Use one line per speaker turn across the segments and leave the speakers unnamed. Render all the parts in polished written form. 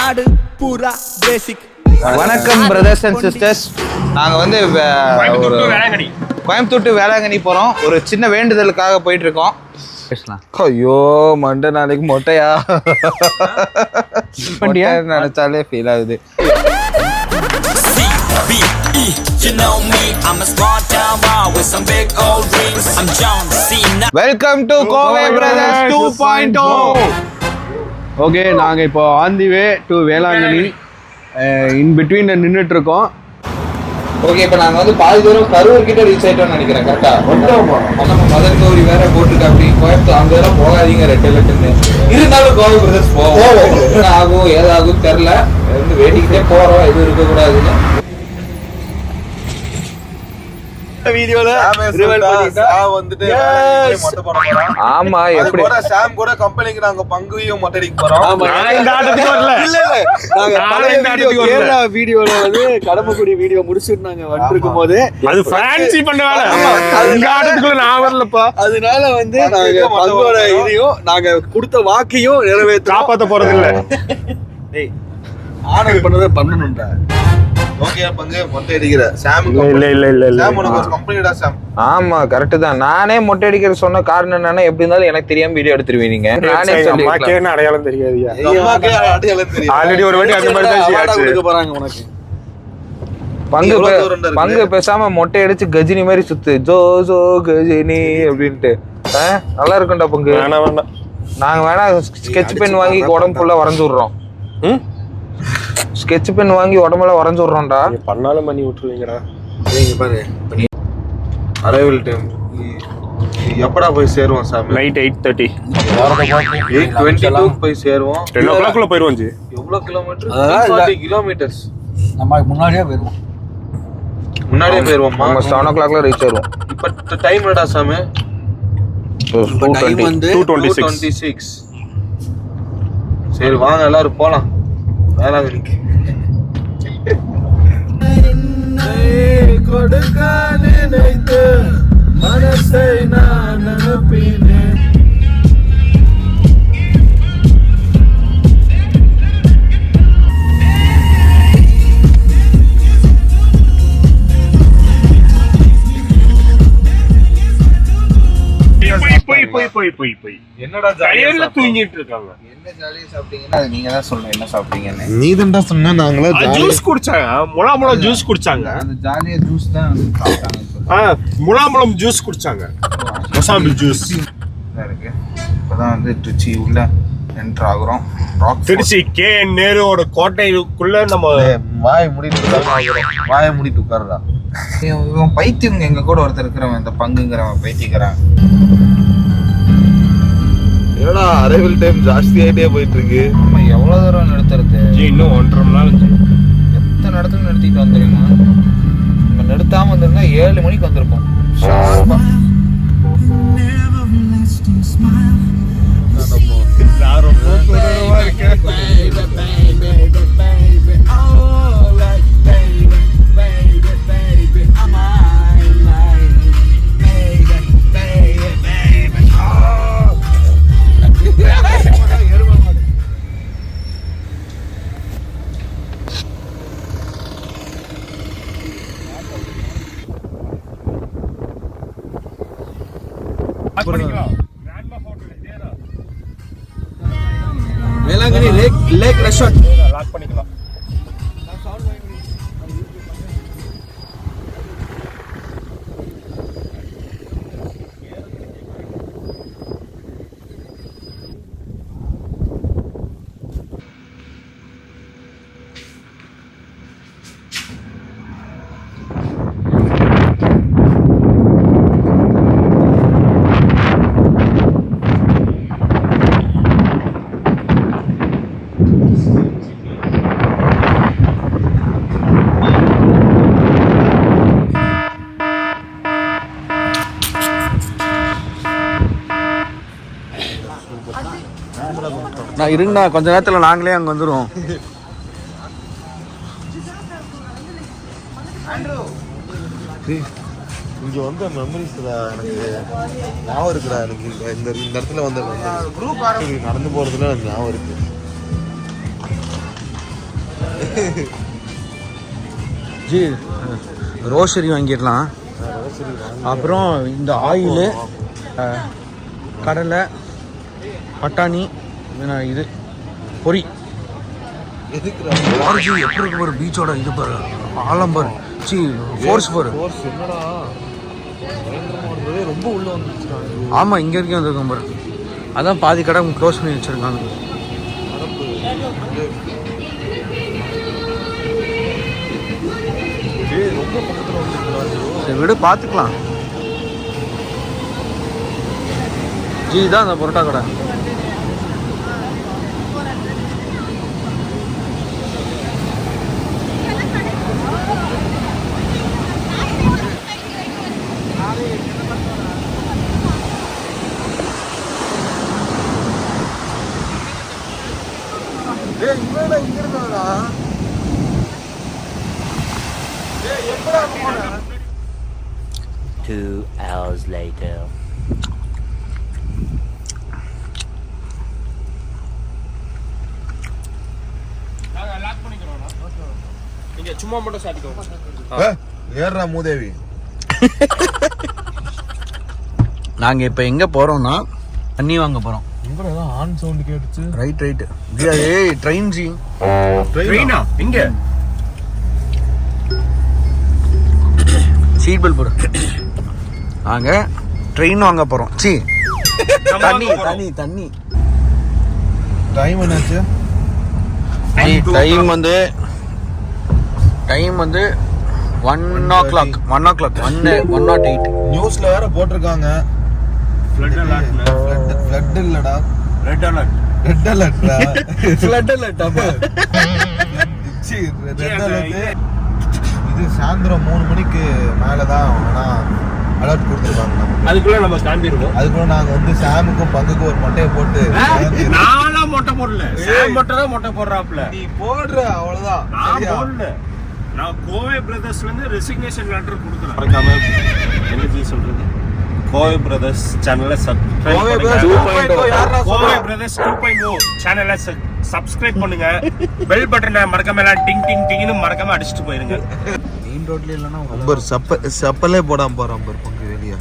நாடு பூரா பேசிக்.
வணக்கம் பிரதர்ஸ் அண்ட் சிஸ்டர்ஸ். நாங்கள் வந்து கோயம்புத்தூர் டு வேளாங்கண்ணி போகிறோம். ஒரு சின்ன வேண்டுதலுக்காக போயிட்டு இருக்கோம். ஐயோ மண்டை நாளைக்கு மொட்டையா நினைச்சாலே ஃபீல் ஆகுது. Welcome to Kovai brothers 2.0.
Okay, நாங்கள் இப்போ on the way to Velankanni in between நின்றுட்டு இருக்கோம்.
ஓகே, இப்போ நாங்கள் வந்து பாதி தூரம் கரூர் கிட்ட ரீச் ஆகிட்டோம்னு நினைக்கிறேன். கரெக்டாக நம்ம மதன் கௌரி வேற போட்டிருக்கா. அப்படி கோயம்புத்தூர் அங்கே வேற போகாதீங்க ரெட் அலர்ட்னு. இருந்தாலும் கோவை பிரதர்ஸ் போவோம். என்ன ஆகும் ஏதாகும் தெரில, வந்து வேண்டிக்கிட்டே போகிறோம், எதுவும் இருக்கக்கூடாதுன்னு. ஆமா, எப்படி
சாம் கூட கம்பெனிக்கு நாங்க பங்குவையும் மொட்டடிக்க போறோம்.
கேரளா வீடியோல வந்து கடம்பக்குடி வீடியோ முடிச்சுட்டு நாங்க வந்துருக்கும் போது
அது ஃபேன்சி பண்ணவால அந்த ஆட்டத்துக்குள்ள நான் வரலப்பா.
அதனால வந்து நாங்க பங்கோட இதையும் நாங்க கொடுத்த வாக்கையும் நிறைவேற்ற
காப்பாத்த போறது இல்ல.
டேய், ஆர்டர் பண்ணதை பண்ணணும்டா.
ஓகே, பங்கு மொட்டை அடிக்கிற சாம்
இல்ல
சாம் உனக்கு ஒரு கம்பெனிடா சாம்.
ஆமா கரெக்ட் தான். நானே மொட்டை அடிக்கிற சொன்ன காரணம் என்னன்னா, எப்படி இருந்தாலும் எனக்கு தெரியாம வீடியோ எடுத்துருவீங்க. நானே
சொல்லிருக்கேன், அடையாளம் தெரியாதுயா.
அம்மாக்கே அடையாளம் தெரியும்.
ஆல்ரெடி ஒரு வாட்டி அந்த மாதிரி தான்
கொடுக்க போறாங்க உனக்கு.
பங்கு பேசாம மொட்டை அடிச்சு கஜினி மாதிரி சுத்து, ஜோ ஜோ கஜினி அப்படின்ட்டு. நல்லா இருக்கும்டா பங்கு.
வேணாம்,
நாங்க வேணா ஸ்கெட்ச் பென் வாங்கி உடம்பு ஃபுல்லா வரைஞ்சு விடுறோம். ஸ்கெட்ச் பென் வாங்கி உடம்பெல்லாம் வரைஞ்சு விடுறோம்டா.
பண்ணாலும் பண்ணி விட்டுருவீங்கடா.
பாரு, அரைவல் டைம் எப்படா போய் சேருவோம் சாமி?
நைட் 8:30
8:22 போய் சேருவோம்.
10 o'clock போயிருவோம்.
எவ்வளவு கிலோமீட்டர்? 40 கிலோமீட்டர்ஸ்.
நம்ம முன்னாடியே போயிருவோம்.
நம்ம 7 o'clock ரீச் ஆயிருவோம்.
இப்ப டைம் என்னடா சாமி? 2:26. சரி வாங்க எல்லாரும் போலாம் வேளாங்கண்ணிக்கு. கொடுக்க நினைத்து மனசை நான் அனுப்பினேன்.
போய் என்னடா ஜாலியா தூங்கிட்டு இருக்காங்க.
என்ன ஜாலியா சாப்பிட்டீங்கன்னா அது நீங்க தான் சொல்லணும். என்ன சாப்பிட்டீங்கன்னு
நீ தான்டா சொன்னா. நாங்களா
ஜூஸ் குடிச்சாங்க, முலாம்பழம் ஜூஸ் குடிச்சாங்க.
அந்த ஜாலியா ஜூஸ் தான் சாப்பிட்டாங்க.
முலாம்பழம் ஜூஸ் குடிச்சாங்க, மொசாம்பி ஜூஸ்
இருக்கு. இப்பதான் வந்து திருச்சி உள்ள என்டர் ஆகுறோம்.
திருச்சி கே நேருவோட கோட்டைக்குள்ள நம்ம
வாயை மூடிட்டு உட்காருடா.
இவன் பைத்தியங்க எங்க கூட ஒருத்தர் இருக்கிறவன், இந்த பங்குங்கிறவன் பைத்தியக்கிறான்.
என்னடா அரைவல் டைம் ஜாஸ்தி ஆயிட்டே போயிட்டு இருக்கு.
நம்ம எவ்வளவு தூரம் நிறுத்துறது?
இன்னும் 1.5 மணி நேரம்.
எத்தனை இடத்துல நிறுத்திட்டு வந்துருமா? நம்ம நிறுத்தாம வந்திருந்தா 7 மணிக்கு வந்திருப்போம் ஷார்ப்பா.
வேளாங்கண்ணி லேக் ரெசார்ட்
லாக் பண்ணிக்கலாம்.
நான் இருங்கண்ணா, கொஞ்ச நேரத்துல நாங்களே அங்க வந்துருவோம்.
இங்க வந்த மெமரிஸ் எனக்கு ஞாபகம் இருக்குடா. எனக்கு இந்த இடத்துல வந்து நடந்து போறதுல எனக்கு ஞாபகம் இருக்கு.
ஜி ரோசரி வாங்கிடலாம். அப்புறம் இந்த ஆயிலு, கடலை, பட்டாணி, இது பொரி. எப்படி இருக்கு ஒரு பீச்சோட இது பாரு, ஆலம்பர் சி ஃபோர்ஸ் பாரு.
என்னடா ரொம்ப உள்ள வந்துருச்சு.
ஆமாம், இங்கே வரைக்கும் வந்துருக்கோம் பாரு. அதான் பாதி கடை க்ளோஸ் பண்ணி வச்சுருக்காங்க.
ரொம்ப பக்கத்தில் வந்துருக்கா.
சரி விடு, பார்த்துக்கலாம். ஜி தான் அந்த பரோட்டா கடை.
இங்க இருந்தாடா.
2 hours later.
நீங்க சும்மா மட்டும் சாப்பிட்டுக்கோங்க.
ஏறா மூதேவி.
நாங்கள் இப்போ எங்கே போகிறோம்னா தண்ணி வாங்க போகிறோம்.
உங்களை ஏதோ ஆன் சவுண்ட் கேட்டுச்சு.
ரைட். ஏய் ட்ரெயின் ஜி.
ட்ரெயினா எங்க?
சீட் பெல்ட் போடு. நாங்கள் ட்ரெயின் வாங்க போகிறோம். சி தண்ணி.
டைம் என்னாச்சு?
டைம் வந்து 1 o'clock 1:08.
நியூஸ்ல வேற போட்டிருக்காங்க.
Flood alert.
ஃப்ளட் இல்லடா,
ரெட் அலர்ட்.
ரெட் அலர்ட்டா.
ஃப்ளட் அலர்ட்டாப்பா.
சி ரெட் அலர்ட். இது சாயந்தரம் 3 மணிக்கு மேலதான் அலர்ட் கொடுத்துருக்காங்க நமக்கு.
அதுக்குள்ள நம்ம தாண்டிடுவோம்.
அதுக்குள்ள நாங்க வந்து சாமுக்கும் பங்குக்கும் ஒரு மொட்டையை போட்டு.
நான்லாம் மொட்டை போடல, சாம் மட்டும் தான் மொட்டை போடுறாப்ல.
நீ போடுற அவ்வளவுதான்.
நான் போடல. நான் கோவை பிரதர்ஸ்ல இருந்து ரெசிக்னேஷன் லெட்டர் கொடுக்குறேன். மறக்காம என்ன ஜி சொல்றது, கோவை பிரதர்ஸ் சேனலை சப்ஸ்கிரைப் பண்ணுங்க. கோவை பிரதர்ஸ் 2.0 சேனலை சப்ஸ்கிரைப் பண்ணுங்க. பெல் பட்டனை மறக்காம எல்லாம் டிங் டிங் டிங்னு மறக்காம அடிச்சுட்டு போயிருங்க.
மெயின் ரோட்ல இல்லைன்னா
பம்பர் சப்பலே போடாம போறான் பாரு பங்கு வெளியா.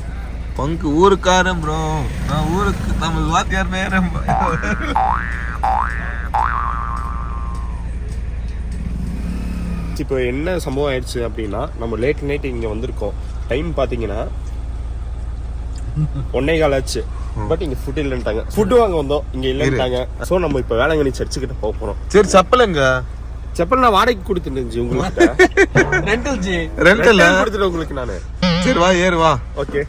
பங்கு ஊருக்காரன் ப்ரோ, நான் ஊருக்கு நம்ம வாத்தியார் நேரம்.
இப்போ என்ன சம்பவம் ஆயிடுச்சு அப்படின்னா, நம்ம லேட் நைட் இங்க வந்திருக்கோம். டைம் பாத்தீங்கன்னா 1:15 ஆச்சு. பட் இங்க ஃபுட் இல்லன்ட்டாங்க. ஃபுட் வாங்க வந்தோம், இங்க இல்லன்ட்டாங்க. சோ நம்ம இப்ப வேளாங்கண்ணி சர்ச்சு கிட்ட போக போறோம்.
சரி சப்பலங்க.
செப்பல் நான் வாடகைக்கு கொடுத்துருந்துச்சு உங்களுக்கு.
Rental G.
ரெண்டல்
கொடுத்துட்டேன் உங்களுக்கு நானு.
சரி வா ஏறு வா.
ஓகே.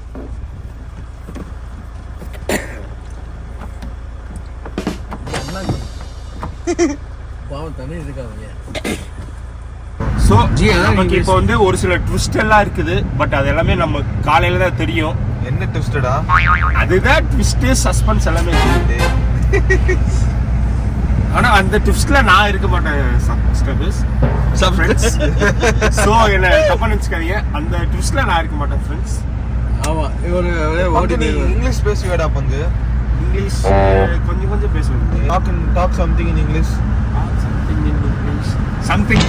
பாவம் தண்ணி இருக்காங்க.
சோ நமக்கு இப்போ வந்து ஒரு சில ட்விஸ்ட் எல்லாம் இருக்குது. பட் அது எல்லாமே நம்ம காலையில தான் தெரியும்.
என்ன ட்விஸ்டடா? அதுதான்
ட்விஸ்ட், சஸ்பென்ஸ் எல்லாமே. ஆனா அந்த ட்விஸ்ட்ல நான் இருக்க மாட்டேன் சப்ஸ்கிரைபர்ஸ். சோ என்ன தப்பா நினைச்சுக்காதீங்க, அந்த ட்விஸ்ட்ல நான் இருக்க மாட்டேன் ஃப்ரெண்ட்ஸ்.
ஆமா, இவரு
நீ இங்கிலீஷ் பேசுவேடா பங்கு?
இங்கிலீஷ் கொஞ்சம் பேசுவேன்.
Talk something in English.
Something.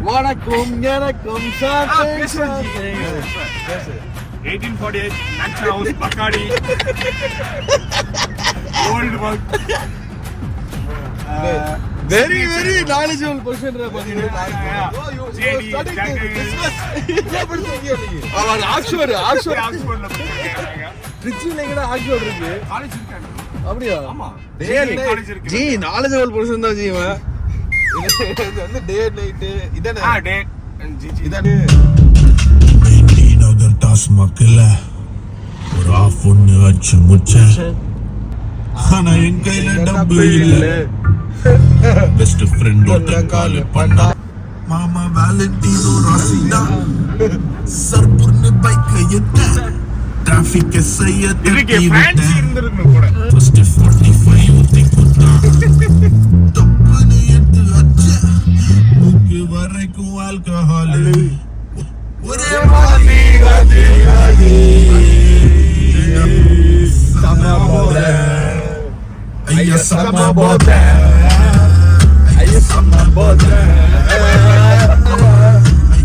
வணக்கம் எனக்கும்
1848 National House Bakadi. Old work.
very knowledgeable person ரா பாத்தீங்க. அவன் ஆக்ஸ்போர்ட்ல ட்ரிச்சில எங்கடா ஆக்ஸ்போர்ட் இருக்கு.
காலேஜ் இருக்கு.
அப்படியே?
ஆமா.
காலேஜ் இருக்கு. ஜி knowledgeable person தான் ஜி இவன்.
இது வந்து டே நைட் இதானே?
டே ஜி
இதானே.
அதர் டாஸ் மக்கள ஒரு ஆஃப் ஒன்னு வச்சு முச்சேன். ஆனா என் கையில டப்பு இல்ல. பெஸ்ட் ஃப்ரெண்ட் ஒருத்த கால் பண்ணா. மாமா வேலண்டினோ ராசிடா சர்புர்னு பைக் ஏத்த டிராஃபிக் செய்ய
இதுக்கு ஃபேன்சி இருந்திருக்கும் கூட.
ஃபர்ஸ்ட் 45 ஊத்தி குத்தா தப்புன்னு எடுத்து அச்ச மூக்கு வரைக்கும் ஆல்கஹால் ஒரே மாதிரி காதே சம போற sama bote. Ayo sama bote.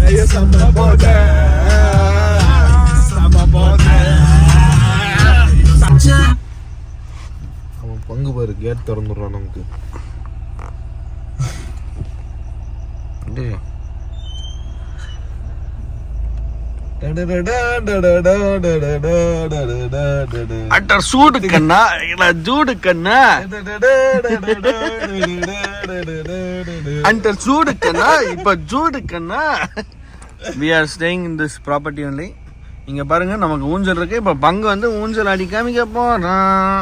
Ayo sama bote. Sama bote.
அவன் பங்கு பாரு கேட் திறந்துடுறான் நமக்கு. டேய்
அட்டர் சூடு கண்ணா இல்ல ஜூடு கண்ணா அண்டர் சூடு கண்ணா இப்ப ஜூடு கண்ணா. we are staying in this property only. இங்க பாருங்க நமக்கு ஊஞ்சல் இருக்கு. இப்ப பங்கு வந்து ஊஞ்சல் அடிக்காம போறான்.